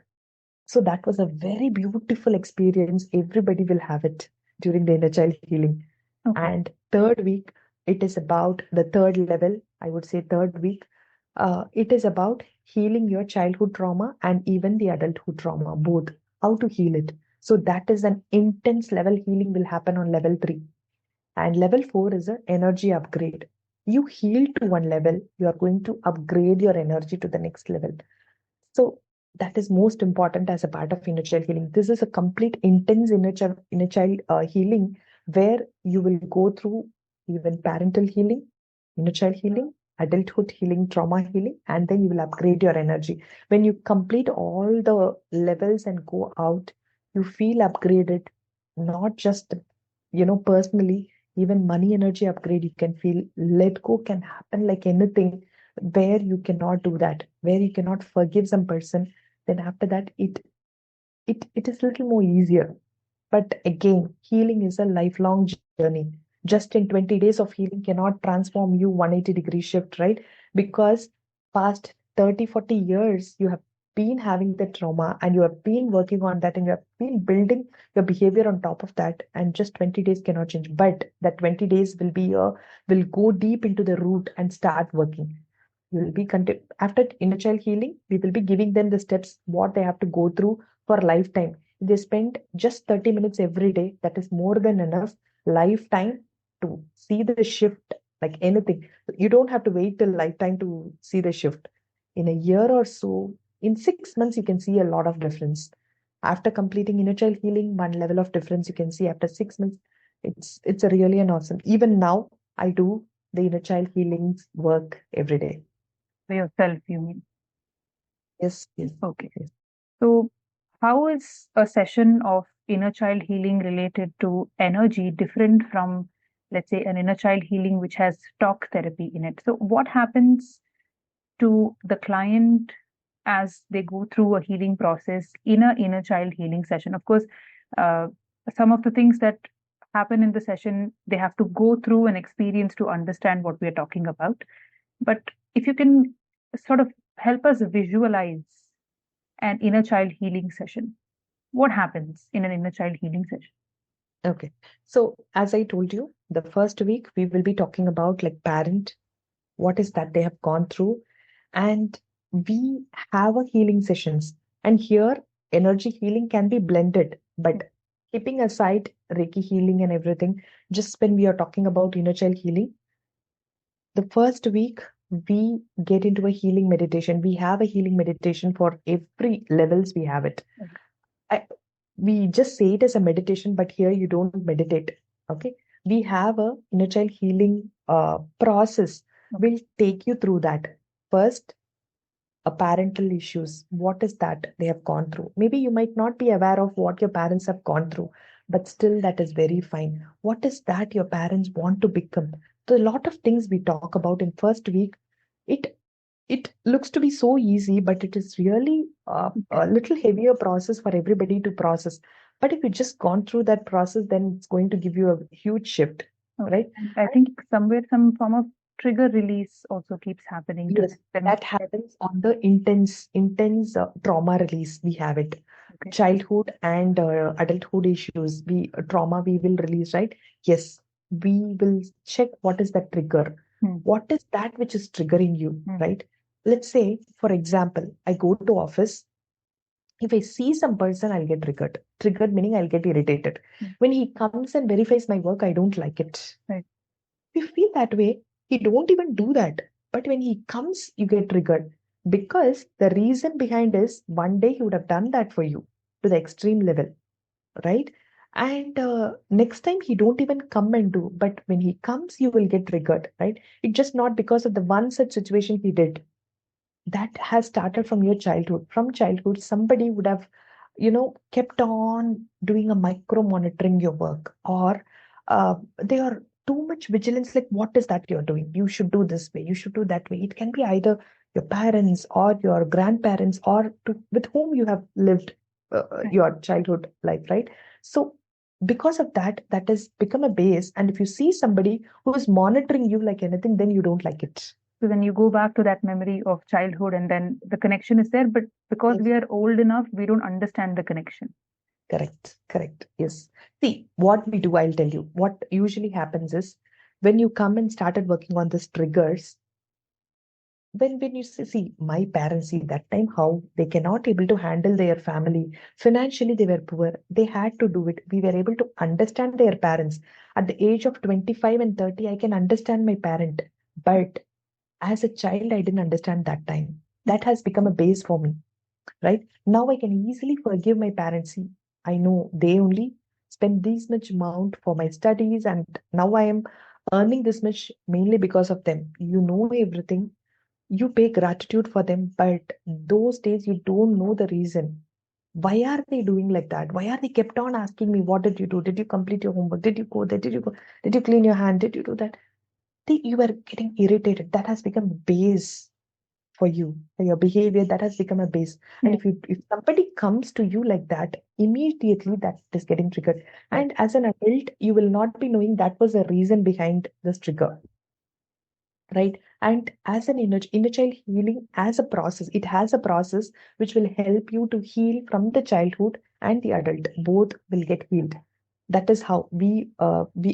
so that was a very beautiful experience. Everybody will have it during the inner child healing. Okay. And third week, it is about the third level, I would say third week. It is about healing your childhood trauma and even the adulthood trauma, both. How to heal it. So that is an intense level healing will happen on level 3. And level 4 is an energy upgrade. You heal to one level, you are going to upgrade your energy to the next level. So that is most important as a part of inner child healing. This is a complete intense inner child healing where you will go through even parental healing, inner child healing, adulthood healing, trauma healing, and then you will upgrade your energy. When you complete all the levels and go out, you feel upgraded, not just personally, even money energy upgrade, you can feel let go can happen like anything where you cannot do that, where you cannot forgive some person, then after that it is a little more easier. But again, healing is a lifelong journey. Just in 20 days of healing cannot transform you 180-degree shift, right? Because past 30, 40 years, you have been having the trauma and you have been working on that and you have been building your behavior on top of that. And just 20 days cannot change. But that 20 days will go deep into the root and start working. You will be after inner child healing, we will be giving them the steps what they have to go through for a lifetime. They spend just 30 minutes every day. That is more than enough lifetime to see the shift like anything. You don't have to wait till lifetime to see the shift. In a year or so, in 6 months, you can see a lot of difference. After completing inner child healing, one level of difference you can see after 6 months. It's a really an awesome. Even now, I do the inner child healing work every day. For yourself, you mean? Yes, yes. Okay. Yes. So, how is a session of inner child healing related to energy different from, let's say, an inner child healing which has talk therapy in it? So, what happens to the client as they go through a healing process in a inner child healing session? Of course, uh, some of the things that happen in the session, they have to go through an experience to understand what we're talking about. But if you can sort of help us visualize an inner child healing session, what happens in an inner child healing session? Okay. So as I told you, the first week we will be talking about like parent, what is that they have gone through, and we have a healing sessions. And here energy healing can be blended, but keeping aside Reiki healing and everything, just when we are talking about inner child healing, the first week we get into a healing meditation. We have a healing meditation for every levels we have it. We just say it as a meditation, but here you don't meditate. Okay. We have a inner child healing process. We'll take you through that. First, a parental issues. What is that they have gone through? Maybe you might not be aware of what your parents have gone through, but still that is very fine. What is that your parents want to become? So a lot of things we talk about in first week. It it looks to be so easy, but it is really a little heavier process for everybody to process. But if you just gone through that process, then it's going to give you a huge shift, right? And I think somewhere some form of trigger release also keeps happening to Yes, them. that happens on the intense trauma release. We have it. Okay. Childhood and adulthood issues. Trauma we will release, right? Yes, we will check what is that trigger. What is that which is triggering you, right? Let's say, for example, I go to office. If I see some person, I'll get triggered. Triggered meaning I'll get irritated. When he comes and verifies my work, I don't like it. Right. If you feel that way, he don't even do that. But when he comes, you get triggered. Because the reason behind is one day he would have done that for you to the extreme level, right? And next time he don't even come and do. But when he comes, you will get triggered, right? It's just not because of the one such situation he did. That has started from your childhood. From childhood, somebody would have, kept on doing a micro monitoring your work, or they are too much vigilance. Like, what is that you're doing? You should do this way. You should do that way. It can be either your parents or your grandparents or with whom you have lived your childhood life, right? So because of that, that has become a base. And if you see somebody who is monitoring you like anything, then you don't like it. So then you go back to that memory of childhood and then the connection is there, but because we are old enough, we don't understand the connection. Correct. Yes. See, what we do, I'll tell you. What usually happens is When you come and started working on these triggers, when you see my parents, see that time how they cannot able to handle their family financially, they were poor, they had to do it. We were able to understand their parents at the age of 25 and 30. I can understand my parent, but as a child I didn't understand that time. That has become a base for me, right? Now I can easily forgive my parents. See, I know they only spend this much amount for my studies, and now I am earning this much mainly because of them. You know everything, you pay gratitude for them, but those days you don't know the reason. Why are they doing like that? Why are they kept on asking me, what did you do? Did you complete your homework? Did you go there? Did you go? Did you clean your hand? Did you do that? You were getting irritated. That has become a base for you, for your behavior. That has become a base. And Yeah. if somebody comes to you like that, immediately that is getting triggered. Right. And as an adult, you will not be knowing that was a reason behind this trigger, right? And as an inner child healing, as a process, it has a process which will help you to heal from the childhood and the adult. Both will get healed. That is how we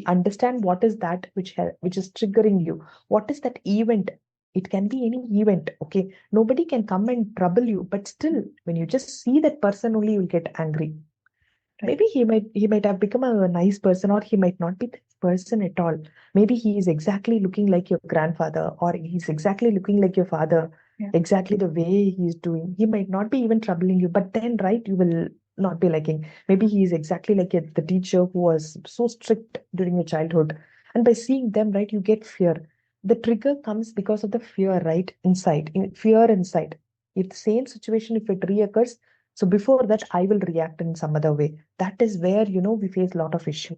understand what is that which is triggering you. What is that event? It can be any event. Okay, nobody can come and trouble you, but still, when you just see that person only, you'll get angry. Right. Maybe he might have become a nice person, or he might not be that person at all. Maybe he is exactly looking like your grandfather, or he's exactly looking like your father, Yeah. exactly the way he's doing. He might not be even troubling you, but then, right, you will not be liking. Maybe he is exactly like the teacher who was so strict during your childhood. And by seeing them, right, you get fear. The trigger comes because of the fear, right, fear inside. If the same situation, if it reoccurs, so before that, I will react in some other way. That is where, we face a lot of issue,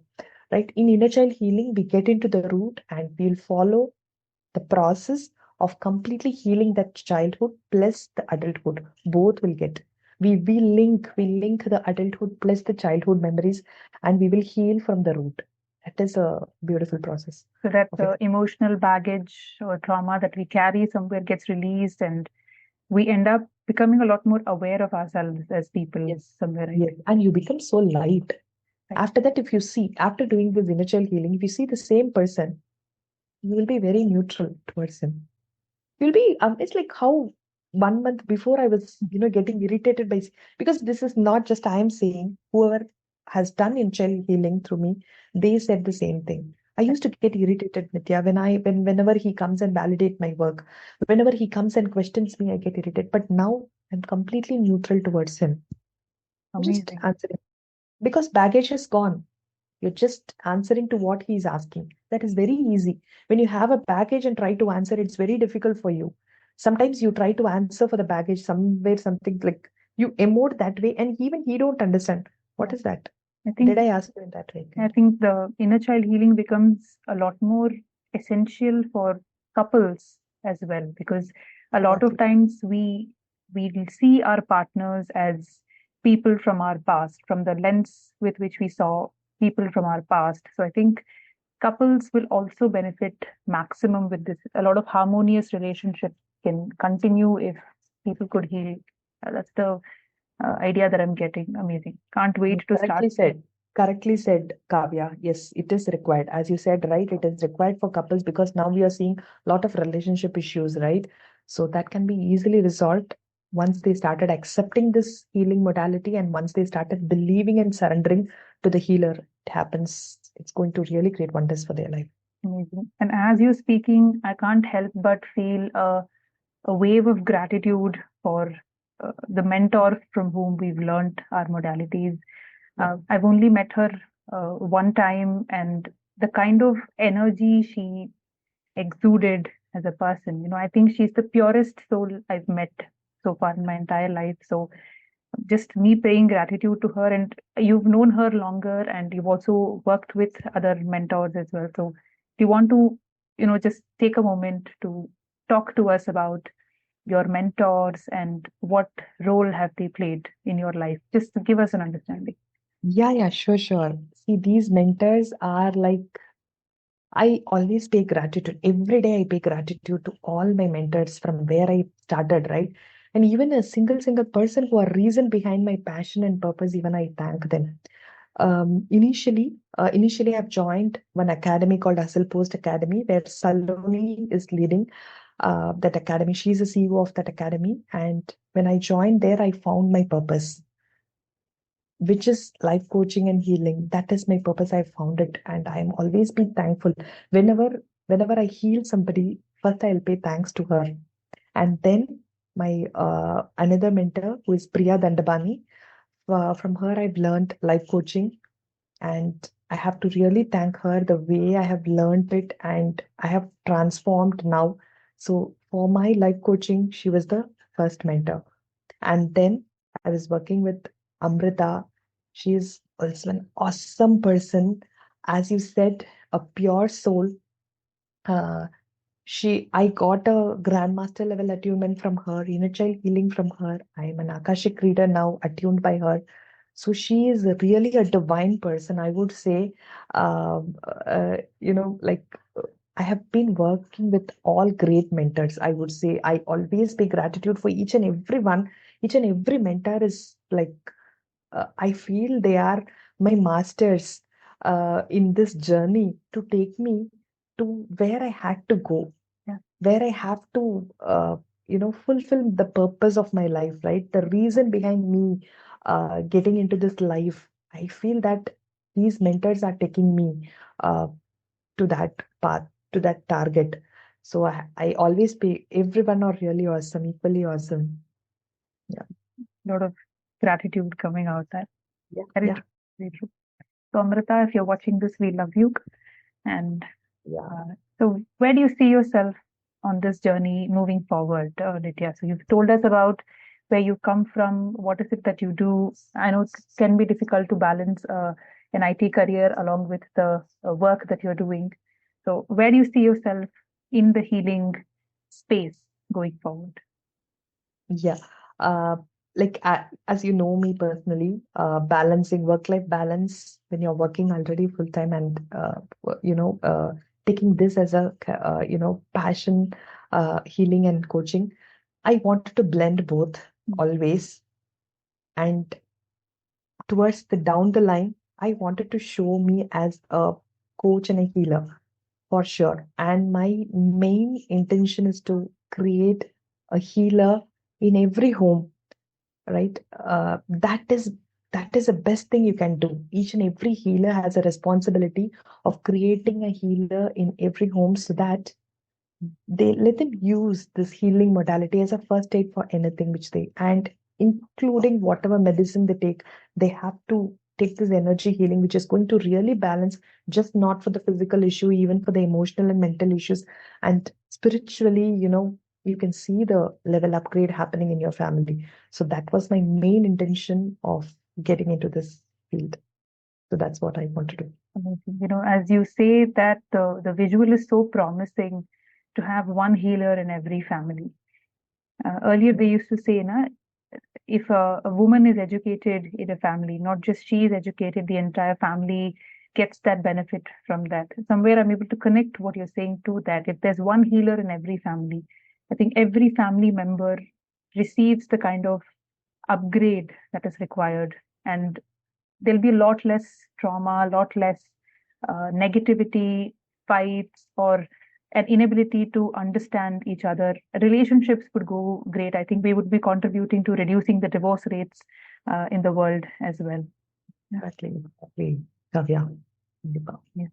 right? In inner child healing, we get into the root and we'll follow the process of completely healing that childhood plus the adulthood. Both will get. We link the adulthood plus the childhood memories, and we will heal from the root. That is a beautiful process So that of the it. emotional baggage or trauma that we carry somewhere gets released, and we end up becoming a lot more aware of ourselves as people Yes. somewhere, right? Yes. And you become so light. Right. After that, if you see, after doing this inner child healing, if you see the same person, you will be very neutral towards him. You'll be it's like how 1 month before I was, getting irritated because this is not just I am saying, whoever has done in child healing through me, they said the same thing. I Right. used to get irritated, Nitya, whenever he comes and validate my work, whenever he comes and questions me, I get irritated. But now I'm completely neutral towards him. I'm just Amazing. answering because baggage is gone. You're just answering to what he's asking. That is very easy. When you have a baggage and try to answer, it's very difficult for you. Sometimes you try to answer for the baggage somewhere, something like you emote that way, and even he don't understand. What Yeah. is that? I Did think I ask you in that way? I think the inner child healing becomes a lot more essential for couples as well, because a lot of Exactly. times we see our partners as people from our past, from the lens with which we saw people from our past. So I think couples will also benefit maximum with this. A lot of harmonious relationships can continue if people could heal. That's the idea that I'm getting. Amazing. Can't wait to start. Correctly said. Correctly said, Kavya. Yes, it is required. As you said, right, it is required for couples because now we are seeing a lot of relationship issues, right? So that can be easily resolved once they started accepting this healing modality and once they started believing and surrendering to the healer. It happens. It's going to really create wonders for their life. Amazing. And as you're speaking, I can't help but feel a wave of gratitude for the mentor from whom we've learned our modalities. Yeah. I've only met her one time, and the kind of energy she exuded as a person, I think she's the purest soul I've met so far in my entire life. So just me paying gratitude to her, and you've known her longer and you've also worked with other mentors as well. So do you want to just take a moment to talk to us about your mentors and what role have they played in your life, just to give us an understanding? Yeah, yeah, sure, sure. See, these mentors are like I always pay gratitude. Every day I pay gratitude to all my mentors from where I started, right? And even a single person who are reason behind my passion and purpose, even I thank them. Initially, I've joined one academy called Hustle Post Academy, where Saloni is leading that academy. She's the CEO of that academy. And when I joined there, I found my purpose, which is life coaching and healing. That is my purpose. I found it, and I am always be thankful. Whenever I heal somebody, first I'll pay thanks to her, and then my another mentor who is Priya Dandabani. From her, I've learned life coaching, and I have to really thank her the way I have learned it, and I have transformed now. So for my life coaching, she was the first mentor. And then I was working with Amrita. She is also an awesome person. As you said, a pure soul. Uh, I got a grandmaster level attunement from her, inner child healing from her. I am an Akashic reader now, attuned by her. So she is really a divine person, I would say. Like I have been working with all great mentors. I would say I always pay gratitude for each and every one. Each and every mentor is like I feel they are my masters in this journey to take me to where I had to go, Yeah. where I have to, fulfill the purpose of my life, right? The reason behind me getting into this life. I feel that these mentors are taking me uh, to that path, to that target. So I always pay everyone are really awesome, equally awesome. Yeah. Lot of gratitude coming out there. Yeah. Very Yeah. true. Very true. So, Amrita, if you're watching this, we love you. And Yeah. so, where do you see yourself on this journey moving forward, Nitya? So, you've told us about where you come from. What is it that you do? I know it can be difficult to balance an IT career along with the work that you're doing. So, where do you see yourself in the healing space going forward? Yeah. Uh, as you know me personally, balancing work-life balance when you're working already full-time and taking this as a passion, healing and coaching. I wanted to blend both always, and towards the down the line, I wanted to show me as a coach and a healer for sure. And my main intention is to create a healer in every home, right? That is the best thing you can do. Each and every healer has a responsibility of creating a healer in every home so that they let them use this healing modality as a first aid for anything which they, and including whatever medicine they take, they have to take this energy healing which is going to really balance, just not for the physical issue, even for the emotional and mental issues. And spiritually, you can see the level upgrade happening in your family. So that was my main intention of getting into this field. So that's what I want to do. Amazing. As you say that the visual is so promising to have one healer in every family. Earlier, they used to say, na, if a woman is educated in a family, not just she is educated, the entire family gets that benefit from that. Somewhere I'm able to connect what you're saying to that. If there's one healer in every family, I think every family member receives the kind of upgrade that is required. And there'll be a lot less trauma, a lot less negativity, fights, or an inability to understand each other. Relationships would go great. I think we would be contributing to reducing the divorce rates in the world as well. Exactly. Exactly. Kavya. Yes.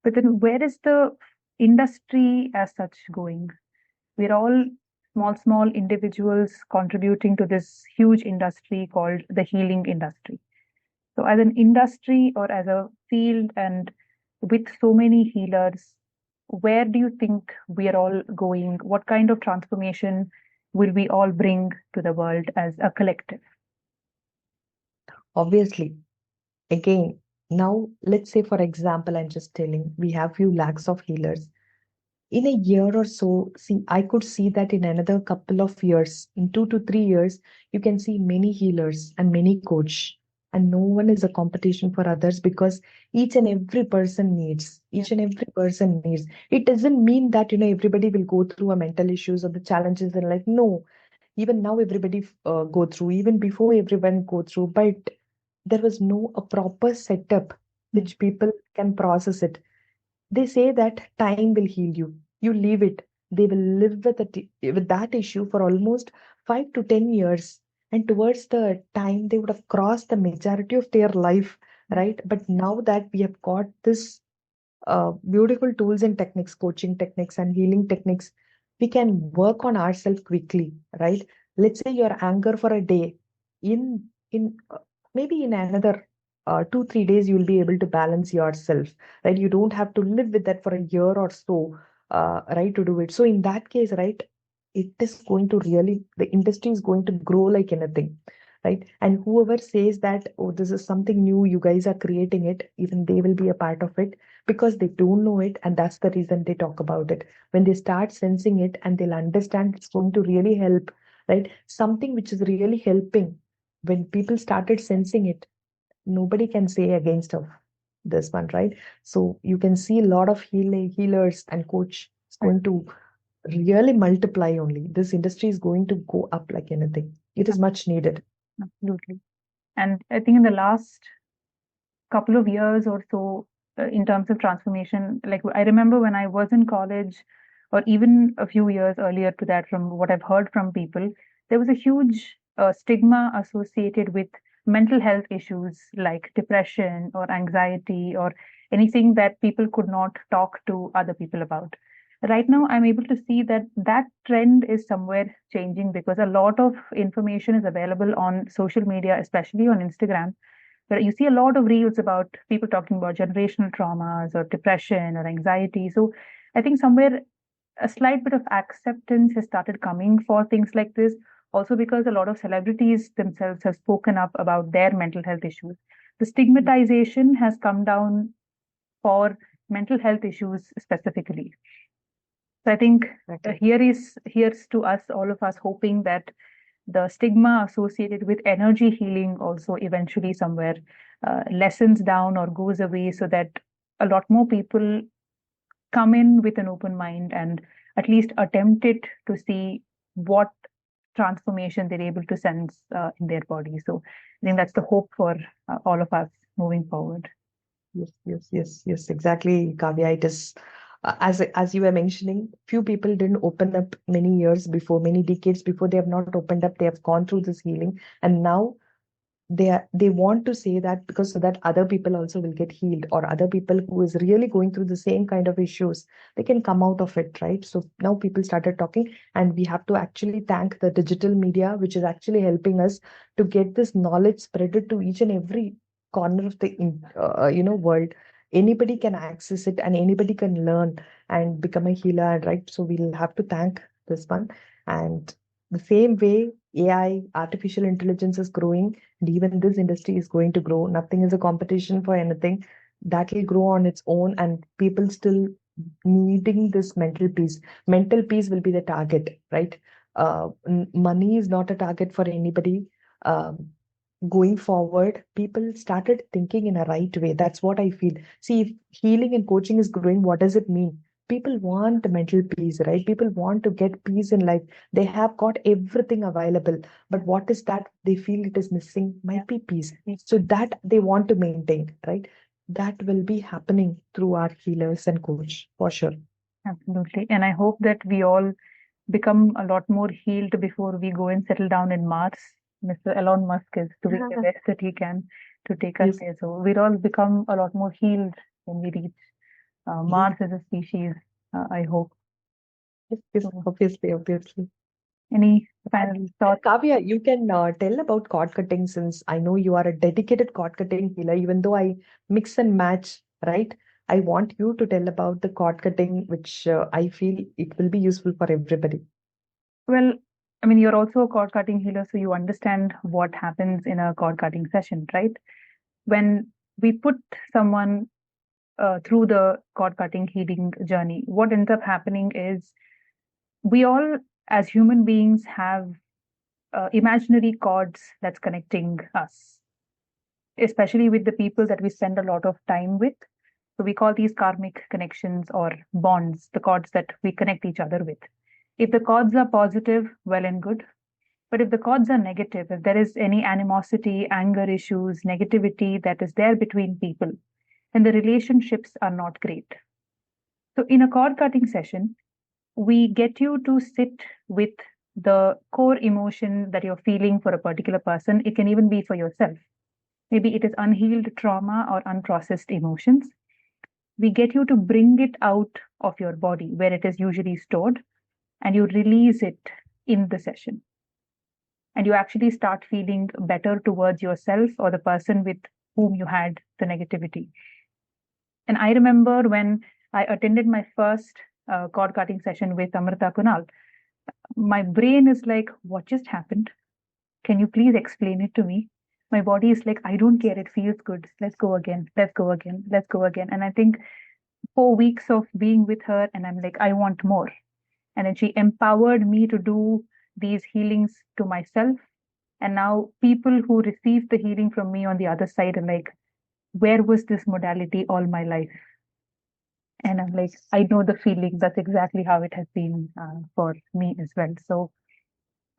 But then where is the industry as such going? We're all small individuals contributing to this huge industry called the healing industry. So, as an industry or as a field, and with so many healers, where do you think we are all going? What kind of transformation will we all bring to the world as a collective? Obviously, again, now let's say, for example, I'm just telling we have few lakhs of healers. In a year or so, see, I could see that in another couple of years, in 2 to 3 years, you can see many healers and many coach. And no one is a competition for others because each and every person needs, Yeah. each and every person needs. It doesn't mean that, everybody will go through a mental issues or the challenges in life. No, even now everybody go through, even before everyone go through. But there was no a proper setup which people can process it. They say that time will heal you. You leave it. They will live with that issue for almost 5 to 10 years. And towards the time, they would have crossed the majority of their life, right? But now that we have got this beautiful tools and techniques, coaching techniques and healing techniques, we can work on ourselves quickly, right? Let's say your anger for a day, in maybe in another 2 3 days, you'll be able to balance yourself, right? You don't have to live with that for a year or so, right, to do it. So in that case, right, it is going to really, the industry is going to grow like anything, right? And whoever says that, oh, this is something new, you guys are creating it, even they will be a part of it because they don't know it, and that's the reason they talk about it. When they start sensing it and they'll understand, it's going to really help, right? Something which is really helping, when people started sensing it, nobody can say against of this one, right? So you can see a lot of healers and coach is going to really multiply. Only this industry is going to go up like anything. It is much needed. Absolutely. And I think in the last couple of years or so, in terms of transformation, like I remember when I was in college, or even a few years earlier to that, from what I've heard from people, there was a huge stigma associated with mental health issues like depression or anxiety or anything that people could not talk to other people about. Right now, I'm able to see that that trend is somewhere changing because a lot of information is available on social media, especially on Instagram, where you see a lot of reels about people talking about generational traumas or depression or anxiety. So I think somewhere a slight bit of acceptance has started coming for things like this, also because a lot of celebrities themselves have spoken up about their mental health issues. The stigmatization has come down for mental health issues specifically. So I think here's to us, all of us, hoping that the stigma associated with energy healing also eventually somewhere lessens down or goes away, so that a lot more people come in with an open mind and at least attempt it to see what transformation they're able to sense in their body. So I think that's the hope for all of us moving forward. Yes, exactly, Kavya. It is, as you were mentioning, few people didn't open up many years before, many decades before. They have not opened up. They have gone through this healing, and now they want to say that, because so that other people also will get healed, or other people who is really going through the same kind of issues, they can come out of it, right? So now people started talking, and we have to actually thank the digital media, which is actually helping us to get this knowledge spreaded to each and every corner of the world. Anybody can access it, and anybody can learn and become a healer, right? So we'll have to thank this one. And the same way AI, artificial intelligence, is growing, and even this industry is going to grow. Nothing is a competition for anything. That will grow on its own, and people still needing this mental peace. Mental peace will be the target, right? Money is not a target for anybody. Um, Going forward, people started thinking in a right way. That's what I feel. See, if healing and coaching is growing, what does it mean? People want mental peace, right? People want to get peace in life. They have got everything available, but what is that they feel it is missing? Might be peace. So that they want to maintain, right? That will be happening through our healers and coach for sure. Absolutely. And I hope that we all become a lot more healed before we go and settle down in Mars. Mr. Elon Musk is doing the best that he can to take us Yes, there. So we'll all become a lot more healed when we reach Mars as a species, I hope. yes, So, obviously. any final thoughts? Kavya, you can tell about cord cutting, since I know you are a dedicated cord cutting healer, even though I mix and match, right? I want you to tell about the cord cutting, which I feel it will be useful for everybody. Well, I mean, you're also a cord cutting healer, so you understand what happens in a cord cutting session, right? When we put someone through the cord cutting healing journey, what ends up happening is we all, as human beings, have imaginary cords that's connecting us, especially with the people that we spend a lot of time with. So we call these karmic connections or bonds, the cords that we connect each other with. If the cords are positive, well and good. But if the chords are negative, if there is any animosity, anger issues, negativity that is there between people, then the relationships are not great. So in a cord cutting session, we get you to sit with the core emotion that you're feeling for a particular person. It can even be for yourself. Maybe it is unhealed trauma or unprocessed emotions. We get you to bring it out of your body where it is usually stored, and you release it in the session. And you actually start feeling better towards yourself or the person with whom you had the negativity. And I remember when I attended my first cord cutting session with Amrita Kunal, my brain is like, what just happened? Can you please explain it to me? My body is like, I don't care. It feels good. Let's go again. Let's go again. Let's go again. And I think 4 weeks of being with her, and I'm like, I want more. And then she empowered me to do these healings to myself. And now people who receive the healing from me on the other side are like, where was this modality all my life? And I'm like, I know the feeling. That's exactly how it has been for me as well. So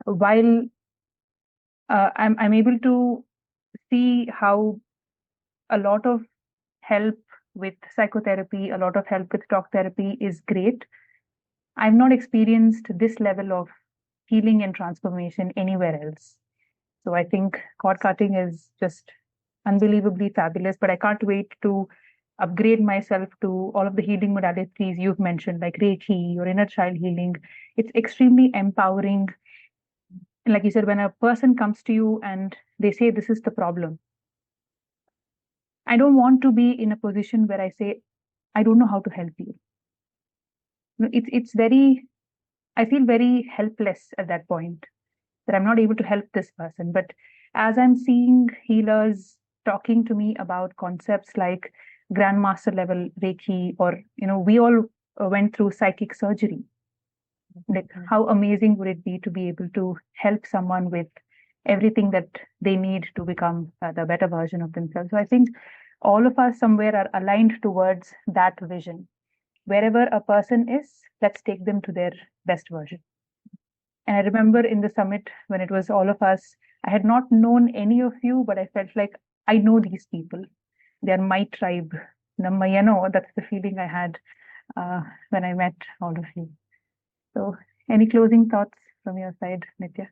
while I'm able to see how a lot of help with psychotherapy, a lot of help with talk therapy is great, I've not experienced this level of healing and transformation anywhere else. So I think cord cutting is just unbelievably fabulous, but I can't wait to upgrade myself to all of the healing modalities you've mentioned, like Reiki or inner child healing. It's extremely empowering. And like you said, when a person comes to you and they say, this is the problem, I don't want to be in a position where I say, I don't know how to help you. It's very, I feel very helpless at that point that I'm not able to help this person. But as I'm seeing healers talking to me about concepts like grandmaster level Reiki, or, we all went through psychic surgery. Like, how amazing would it be to be able to help someone with everything that they need to become the better version of themselves? So I think all of us somewhere are aligned towards that vision. Wherever a person is, let's take them to their best version. And I remember in the summit when it was all of us, I had not known any of you, but I felt like I know these people. They are my tribe. That's the feeling I had when I met all of you. So, any closing thoughts from your side, Nitya?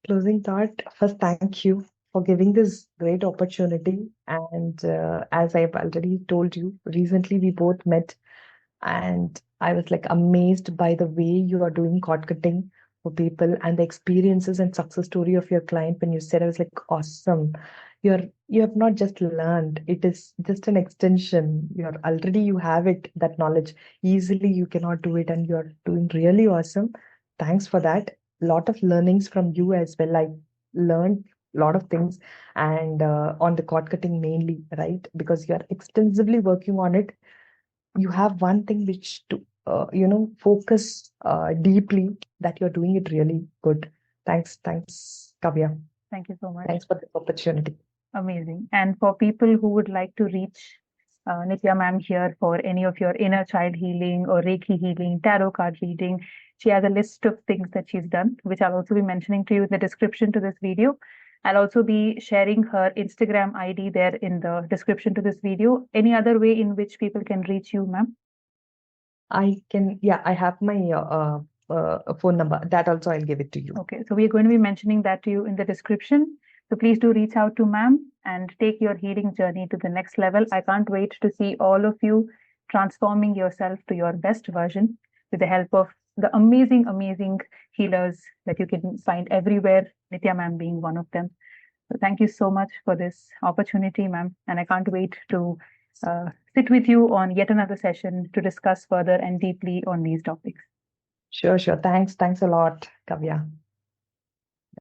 Closing thought. First, thank you for giving this great opportunity. And as I've already told you, recently we both met, and I was like amazed by the way you are doing cord cutting for people and the experiences and success story of your client. When you said, I was like, awesome. You have not just learned, it is just an extension. You have it, that knowledge. Easily you cannot do it, and you're doing really awesome. Thanks for that. Lot of learnings from you as well. I learned a lot of things, and on the cord cutting mainly, right? Because you're extensively working on it. You have one thing which to focus deeply, that you're doing it really good. Thanks, Kavya. Thank you so much. Thanks for the opportunity. Amazing. And for people who would like to reach Nitya ma'am here for any of your inner child healing or Reiki healing, tarot card reading, she has a list of things that she's done, which I'll also be mentioning to you in the description to this video. I'll also be sharing her Instagram ID there in the description to this video. Any other way in which people can reach you, ma'am? I have my phone number. That also I'll give it to you. Okay, so we're going to be mentioning that to you in the description. So please do reach out to ma'am and take your healing journey to the next level. I can't wait to see all of you transforming yourself to your best version with the help of the amazing, amazing healers that you can find everywhere, Nitya ma'am being one of them. So thank you so much for this opportunity, ma'am. And I can't wait to sit with you on yet another session to discuss further and deeply on these topics. Sure. Thanks a lot, Kavya.